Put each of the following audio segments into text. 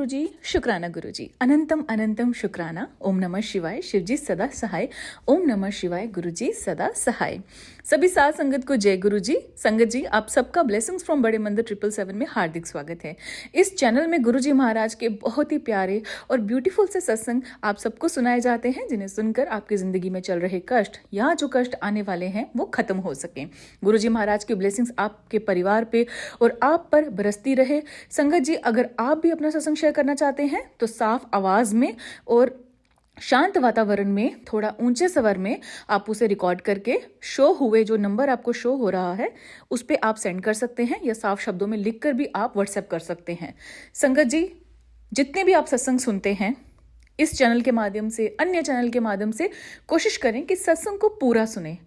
गुरुजी, शुक्राना गुरुजी, अनंतम अनंतम शुक्राना। ओम नमः शिवाय, शिवजी सदा सहाय। ओम नमः शिवाय, गुरुजी सदा सहाय। सभी साथ संगत को जय गुरुजी। संगत जी, आप सबका ब्लेसिंग्स फ्रॉम बड़े मंदिर 777 में हार्दिक स्वागत है। इस चैनल में गुरुजी महाराज के बहुत ही प्यारे और ब्यूटीफुल से सत्संग आप सबको सुनाए जाते हैं, जिन्हें सुनकर आपकी जिंदगी में चल रहे कष्ट या जो कष्ट आने वाले हैं वो खत्म हो सकें। गुरुजी महाराज की ब्लेसिंग्स आपके परिवार पे और आप पर बरसती रहे। संगत जी, अगर आप भी अपना सत्संग शेयर करना चाहते हैं तो साफ आवाज में और शांत वातावरण में थोड़ा ऊंचे स्वर में आप उसे रिकॉर्ड करके शो हुए जो नंबर आपको शो हो रहा है उस पर आप सेंड कर सकते हैं, या साफ शब्दों में लिखकर भी आप व्हाट्सएप कर सकते हैं। संगत जी, जितने भी आप सत्संग सुनते हैं इस चैनल के माध्यम से, अन्य चैनल के माध्यम से, कोशिश करें कि सत्संग को पूरा सुने।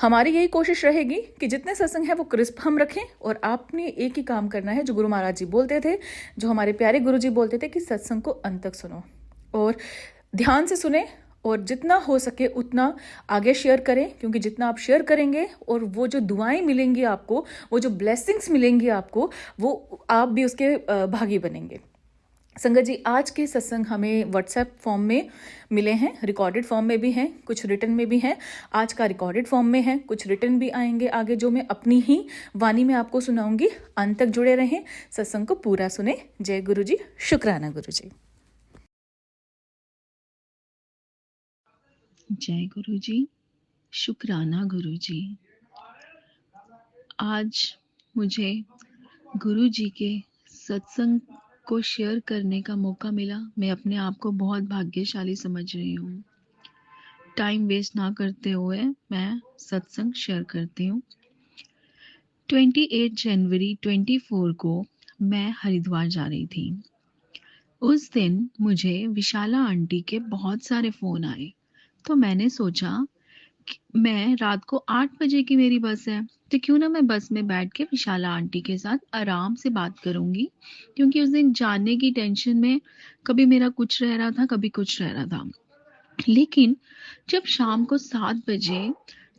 हमारी यही कोशिश रहेगी कि जितने सत्संग है वो क्रिस्प हम रखें, और आपने एक ही काम करना है जो गुरु महाराज जी बोलते थे, जो हमारे प्यारे गुरु जी बोलते थे कि सत्संग को अंत तक सुनो और ध्यान से सुने, और जितना हो सके उतना आगे शेयर करें, क्योंकि जितना आप शेयर करेंगे और वो जो दुआएं मिलेंगी आपको, वो जो ब्लेसिंग्स मिलेंगी आपको, वो आप भी उसके भागी बनेंगे। संगत जी, आज के सत्संग हमें व्हाट्सएप फॉर्म में मिले हैं, रिकॉर्डेड फॉर्म में भी हैं, कुछ रिटन में भी हैं। आज का रिकॉर्डेड फॉर्म में है, कुछ रिटन भी आएंगे आगे, जो मैं अपनी ही वाणी में आपको सुनाऊंगी। अंत तक जुड़े रहें, सत्संग को पूरा सुने। जय गुरु जी, शुक्राना गुरु जी। जय गुरु जी, शुक्राना गुरु जी। आज मुझे गुरु जी के सत्संग को शेयर करने का मौका मिला। मैं अपने आप को बहुत भाग्यशाली समझ रही हूँ। टाइम वेस्ट ना करते हुए मैं सत्संग शेयर करती हूँ। 28 जनवरी 24 को मैं हरिद्वार जा रही थी। उस दिन मुझे विशाला आंटी के बहुत सारे फोन आए, तो मैंने सोचा मैं रात को 8 बजे की मेरी बस है, तो क्यों ना मैं बस में बैठ के विशाला आंटी के साथ आराम से बात करूंगी, क्योंकि उस दिन जाने की टेंशन में कभी मेरा कुछ रह रहा था, कभी कुछ रह रहा था। लेकिन जब शाम को 7 बजे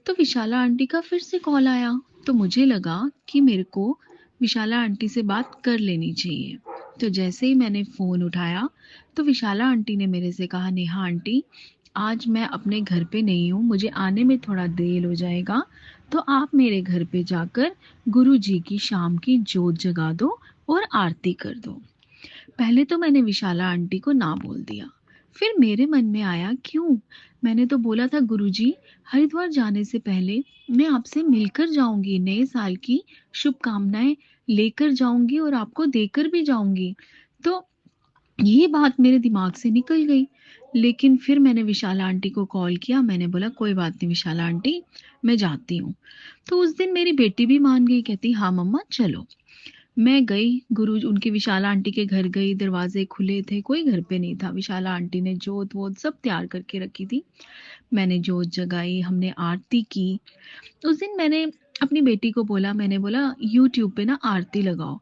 तो विशाला आंटी का फिर से कॉल आया, तो मुझे लगा कि मेरे को विशाला आंटी से बात कर लेनी चाहिए। तो जैसे ही मैंने फोन उठाया तो विशाला आंटी ने मेरे से कहा, नेहा आंटी, आज मैं अपने घर पे नहीं हूँ, मुझे आने में थोड़ा देर हो जाएगा, तो आप मेरे घर पे जाकर गुरु जी की शाम की जोत जगा दो और आरती कर दो। पहले तो मैंने विशाला आंटी को ना बोल दिया, फिर मेरे मन में आया क्यों, मैंने तो बोला था गुरुजी हरिद्वार जाने से पहले मैं आपसे मिलकर जाऊंगी, नए साल की शुभकामनाएं लेकर जाऊंगी और आपको देकर भी जाऊंगी। तो ये बात मेरे दिमाग से निकल गई। लेकिन फिर मैंने विशाला आंटी को कॉल किया, मैंने बोला कोई बात नहीं विशाला आंटी, मैं जाती हूँ। तो उस दिन मेरी बेटी भी मान गई, कहती हाँ मम्मा चलो। मैं गई उनकी विशाला आंटी के घर गई, दरवाजे खुले थे, कोई घर पे नहीं था। विशाला आंटी ने जोत वोत सब तैयार करके रखी थी। मैंने जोत जगाई, हमने आरती की। उस दिन मैंने अपनी बेटी को बोला, मैंने बोला यूट्यूब पे ना आरती लगाओ।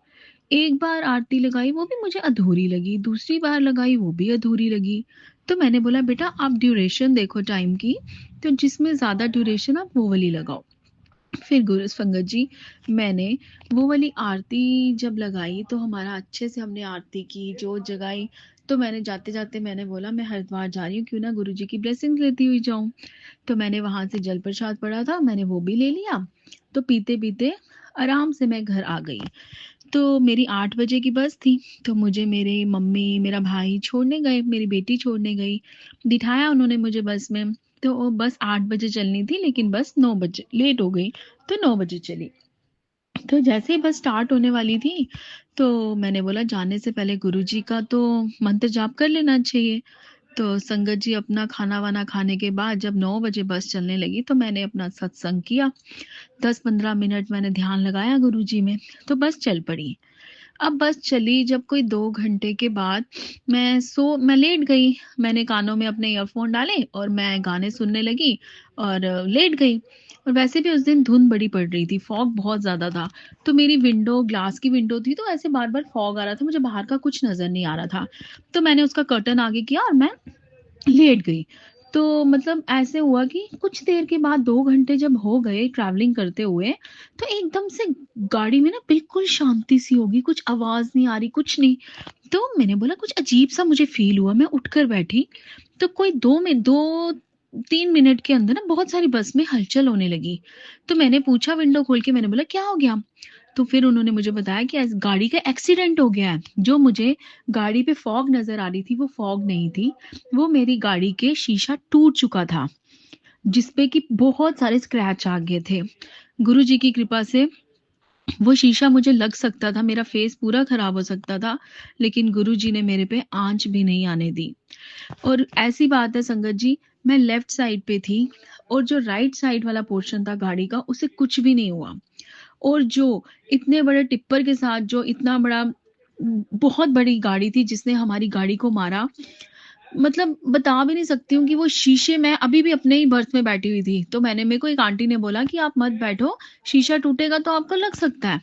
एक बार आरती लगाई, वो भी मुझे अधूरी लगी, दूसरी बार लगाई वो भी अधूरी लगी। तो मैंने बोला बेटा आप ड्यूरेशन देखो टाइम की, तो जिसमें ज्यादा ड्यूरेशन आप वो वाली लगाओ। फिर गुरु संगत जी, मैंने वो वाली आरती जब लगाई तो हमारा अच्छे से हमने आरती की, जोत जगाई। तो मैंने जाते जाते मैंने बोला मैं हरिद्वार जा रही हूँ, क्यों ना गुरु जी की ब्लेसिंग लेती हुई जाऊं। तो मैंने वहां से जल प्रसाद पड़ा था, मैंने वो भी ले लिया। तो पीते पीते आराम से मैं घर आ गई। तो मेरी 8 बजे की बस थी, तो मुझे मेरे मम्मी मेरा भाई छोड़ने गए, मेरी बेटी छोड़ने गई, बिठाया उन्होंने मुझे बस में। तो वो बस 8 बजे चलनी थी, लेकिन बस 9 बजे लेट हो गई, तो 9 बजे चली। तो जैसे ही बस स्टार्ट होने वाली थी तो मैंने बोला जाने से पहले गुरुजी का तो मंत्र जाप कर लेना चाहिए। तो संगत जी अपना खाना वाना खाने के बाद जब 9 बजे बस चलने लगी तो मैंने अपना सत्संग किया। 10-15 मिनट मैंने ध्यान लगाया गुरुजी में, तो बस चल पड़ी। अब बस चली जब कोई 2 घंटे के बाद मैं लेट गई। मैंने कानों में अपने ईयरफोन डाले और मैं गाने सुनने लगी और लेट गई। और वैसे भी उस दिन धुंध बड़ी पड़ रही थी, फॉग बहुत ज्यादा था। तो मेरी विंडो ग्लास की विंडो थी, तो ऐसे बार बार फॉग आ रहा था, मुझे बाहर का कुछ नजर नहीं आ रहा था। तो मैंने उसका कर्टन आगे किया और मैं लेट गई। तो मतलब ऐसे हुआ कि कुछ देर के बाद 2 घंटे जब हो गए ट्रैवलिंग करते हुए, तो एकदम से गाड़ी में ना बिल्कुल शांति सी होगी, कुछ आवाज नहीं आ रही, कुछ नहीं। तो मैंने बोला कुछ अजीब-सा मुझे फ़ील हुआ, मैं उठकर बैठी, तो कोई 2-3 मिनट के अंदर ना बहुत सारी बस में हलचल होने लगी। तो मैंने पूछा विंडो खोल के, मैंने बोला क्या हो गया? तो फिर उन्होंने मुझे बताया कि ऐस गाड़ी का एक्सीडेंट हो गया है। जो मुझे गाड़ी पे फॉग नज़र आ रही थी, वो फॉग नहीं थी, वो मेरी गाड़ी के शीशा टूट चुका था, जिस पे कि बहुत सारे स्क्रैच आ गए थे। गुरुजी की कृपा से वो शीशा मुझे लग सकता था, मेरा फेस पूरा खराब हो सकता था, लेकिन गुरुजी ने मेरे पे आँच भी नहीं आने दी। और ऐसी बात है संगत जी, मैं लेफ्ट साइड पे थी और जो राइट साइड वाला पोर्शन था गाड़ी का, उसे कुछ भी नहीं हुआ। और जो इतने बड़े टिप्पर के साथ जो इतना बड़ा बहुत बड़ी गाड़ी थी जिसने हमारी गाड़ी को मारा, मतलब बता भी नहीं सकती हूँ कि वो शीशे, मैं अभी भी अपने ही बर्थ में बैठी हुई थी, तो मेरे को एक आंटी ने बोला कि आप मत बैठो, शीशा टूटेगा तो आपको लग सकता है।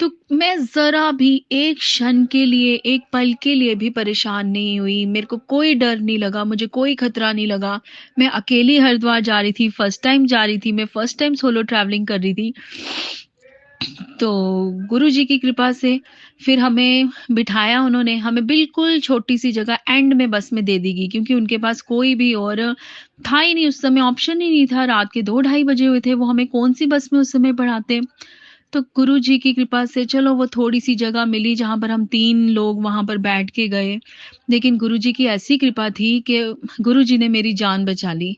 तो मैं ज़रा भी एक क्षण के लिए, एक पल के लिए भी परेशान नहीं हुई, मेरे को कोई डर नहीं लगा, मुझे कोई खतरा नहीं लगा। मैं अकेली हरिद्वार जा रही थी, फर्स्ट टाइम जा रही थी, मैं फर्स्ट टाइम सोलो ट्रैवलिंग कर रही थी। तो गुरुजी की कृपा से फिर हमें बिठाया उन्होंने, हमें बिल्कुल छोटी-सी जगह एंड में बस में दे दी गई, क्योंकि उनके पास कोई भी और था ही नहीं, उस समय ऑप्शन ही नहीं था। रात के 2 ढाई बजे हुए थे, वो हमें कौन-सी बस में उस समय पढ़ाते। तो गुरुजी की कृपा से चलो वो थोड़ी-सी जगह मिली जहाँ पर हम 3 लोग वहाँ पर बैठ के गए। लेकिन गुरुजी की ऐसी कृपा थी कि गुरुजी ने मेरी जान बचा ली।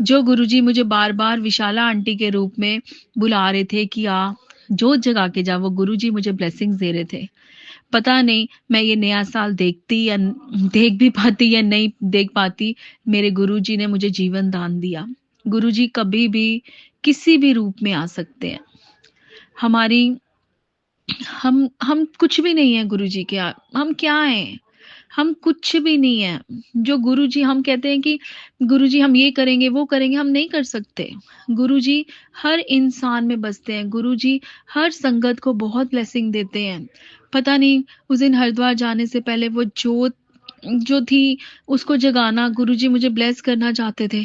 जो गुरुजी मुझे बार-बार विशाला आंटी के रूप में बुला रहे थे कि आ, जोत जगा के जा, वो गुरुजी मुझे ब्लेसिंग्स दे रहे थे। पता नहीं मैं ये नया साल देखती या देख भी पाती या नहीं देख पाती, मेरे गुरुजी ने मुझे जीवन दान दिया। गुरुजी कभी भी किसी भी रूप में आ सकते हैं। हमारी हम कुछ भी नहीं है गुरुजी के हम क्या हैं? हम कुछ भी नहीं है। जो गुरुजी हम कहते हैं कि गुरुजी हम ये करेंगे, वो करेंगे, हम नहीं कर सकते। गुरुजी हर इंसान में बसते हैं। गुरुजी हर संगत को बहुत ब्लेसिंग देते हैं। पता नहीं उस दिन हरिद्वार जाने से पहले वो जोत जो थी उसको जगाना गुरुजी मुझे ब्लेस करना चाहते थे।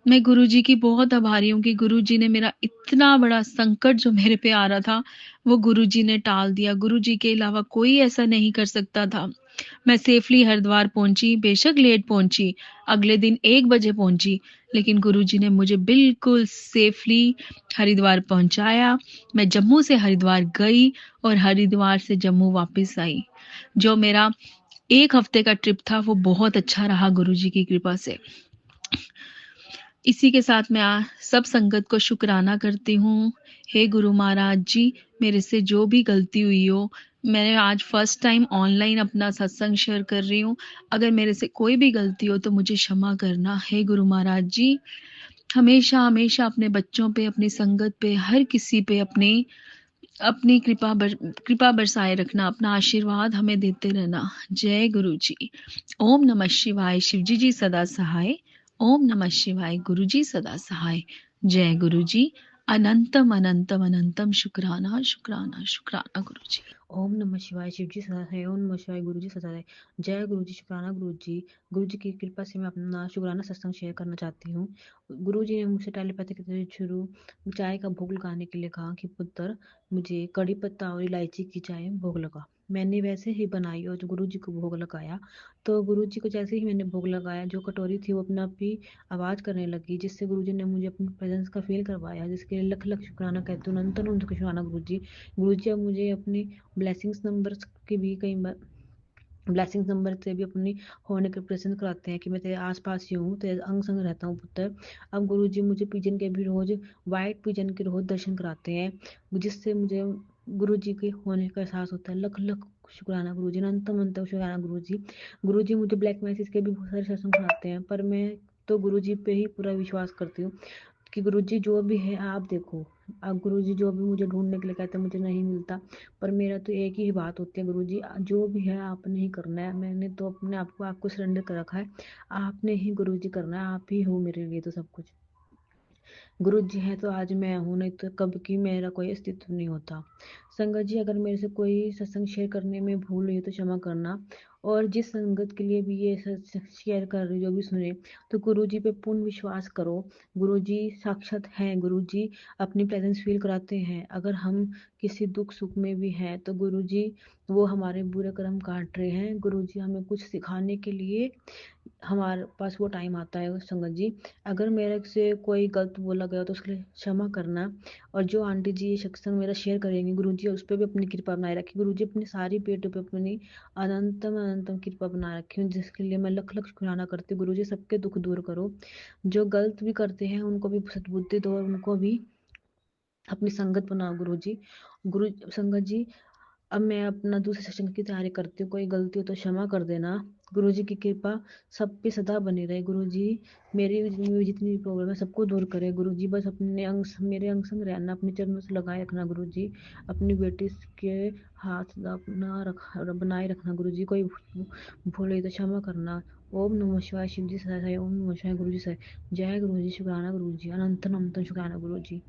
मैं गुरुजी की बहुत आभारी हूँ कि गुरुजी ने मेरा इतना बड़ा संकट जो मेरे पे आ रहा था, वो गुरुजी ने टाल दिया। गुरुजी के अलावा कोई ऐसा नहीं कर सकता था। मैं सेफली हरिद्वार पहुंची, बेशक लेट पहुंची, अगले दिन 1 बजे पहुंची, लेकिन गुरुजी ने मुझे बिल्कुल सेफली हरिद्वार पहुंचाया। मैं जम्मू से हरिद्वार गई और हरिद्वार से जम्मू वापस आई। जो मेरा 1 हफ्ते का ट्रिप था वो बहुत अच्छा रहा गुरुजी की कृपा से। इसी के साथ मैं सब संगत को शुक्राना करती हूँ। हे गुरु महाराज जी, मेरे से जो भी गलती हुई हो, मैंने आज फर्स्ट टाइम ऑनलाइन अपना सत्संग शेयर कर रही हूँ। अगर मेरे से कोई भी गलती हो तो मुझे क्षमा करना। हे गुरु महाराज जी, हमेशा हमेशा अपने बच्चों पे, अपनी संगत पे, हर किसी पे अपनी अपनी कृपा बरसाए रखना, अपना आशीर्वाद हमें देते रहना। जय गुरु जी। ओम नमः शिवाय। शिवजी जी सदा सहाय। ओम नमः शिवाय। गुरु जी सदा सहाय। जय गुरु जी। अनंतम अनंतम अनंतम शुक्राना शुक्राना शुक्राना गुरु जी। ओम नमः शिवाय। शिव जी सदा है। ओम नमः शिवाय। गुरु जी सदा है। जय गुरु जी। शुक्राना गुरु जी। गुरु जी की कृपा से मैं अपना शुक्राना सत्संग शेयर करना चाहती हूँ। गुरु जी ने मुझसे टेलीपैथी के जरिए शुरू चाय का भोग लगाने के लिए कहा कि पुत्र मुझे कड़ी पत्ता और इलायची की चाय भोग लगा। मैंने वैसे ही बनाई और जो गुरु जी को भोग लगाया, तो गुरु जी को जैसे ही मैंने भोग लगाया, जो कटोरी थी वो अपने आप ही आवाज करने लगी, जिससे गुरु जी ने मुझे अपनी प्रेजेंस का फील करवाया, जिसके लिए लख लख शुक्राना कहती हूँ। अनंत अनंत शुक्राना गुरु जी। गुरु जी अब मुझे अपनी ब्लेसिंग्स नंबर की भी कई बार ब्लेसिंग्स नंबर से भी अपनी होने के प्रेजेंट कराते हैं कि मैं तेरे आसपास ही हूँ, तेरे अंग संग रहता हूँ पुत्र। अब गुरु जी मुझे पिजन के भी रोज वाइट पिजन के रोज दर्शन कराते हैं, जिससे मुझे गुरु जी के होने का एहसास होता है। लख लख शुक्राना गुरु जी। अनंतम अनंत शुक्राना गुरु जी। गुरु जी मुझे ब्लैक मैसेज के भी बहुत सारे सेशन सुनाते हैं, पर मैं तो गुरु जी पे ही पूरा विश्वास करती हूँ कि गुरुजी जो भी है आप देखो। अब गुरुजी जो भी मुझे ढूंढने के लिए कहते हैं मुझे नहीं मिलता, पर मेरा तो एक ही बात होती है, गुरुजी जो भी है आपने ही करना है। मैंने तो अपने आप को आपको सरेंडर कर रखा है, आपने ही गुरुजी करना है, आप ही हो मेरे लिए तो सब कुछ। गुरु जी हैं तो आज मैं हूँ, नहीं तो कब की मेरा कोई अस्तित्व नहीं होता। संगत जी, अगर मेरे से कोई सत्संग शेयर करने में भूल हुई है तो क्षमा करना। और जिस संगत के लिए भी ये शेयर कर रही, जो भी सुने, तो गुरु जी पे पूर्ण विश्वास करो। गुरु जी साक्षात हैं। गुरु जी अपनी प्रेजेंस फील कराते हैं। अगर हम किसी दुख सुख में भी हैं तो गुरु जी वो हमारे बुरे कर्म काट रहे हैं। गुरु जी हमें कुछ सिखाने के लिए हमारे पास वो टाइम आता है। संगत जी, अगर मेरे से कोई गलत बोला गया तो उसके लिए क्षमा करना। और जो आंटी जी ये सत्संग मेरा शेयर करेंगे, गुरु जी उस पर भी अपनी कृपा बनाए रखी। गुरु जी अपनी सारी बेटों पे अपनी अनंतम अनंतम कृपा बनाए रखी हूँ, जिसके लिए मैं लख लख शुक्राना करती हूँ। गुरु जी सबके दुख दूर करो। जो गलत भी करते हैं उनको भी सद्बुद्धि दो, और उनको भी अपनी संगत बनाओ। गुरु जी, गुरु संगत जी, अब मैं अपना दूसरे सेशन की तैयारी करती हूँ। कोई गलती हो तो क्षमा कर देना। गुरु जी की कृपा सब पे सदा बनी रहे। गुरु जी मेरी जितनी भी प्रॉब्लम है सबको दूर करे। गुरु जी बस अपने मेरे अंग संग रहना, अपने चरणों से लगाए रखना। गुरु जी अपनी बेटी के हाथ अपना बनाए रखना। गुरु जी कोई भूले तो क्षमा करना। ओम नमः शिवाय। शिव जी सहाय। ओम नमः शिवाय। गुरु जी सहाय। जय गुरु जी। शुक्राना गुरु जी। अनंत अनंत शुक्राना गुरु जी।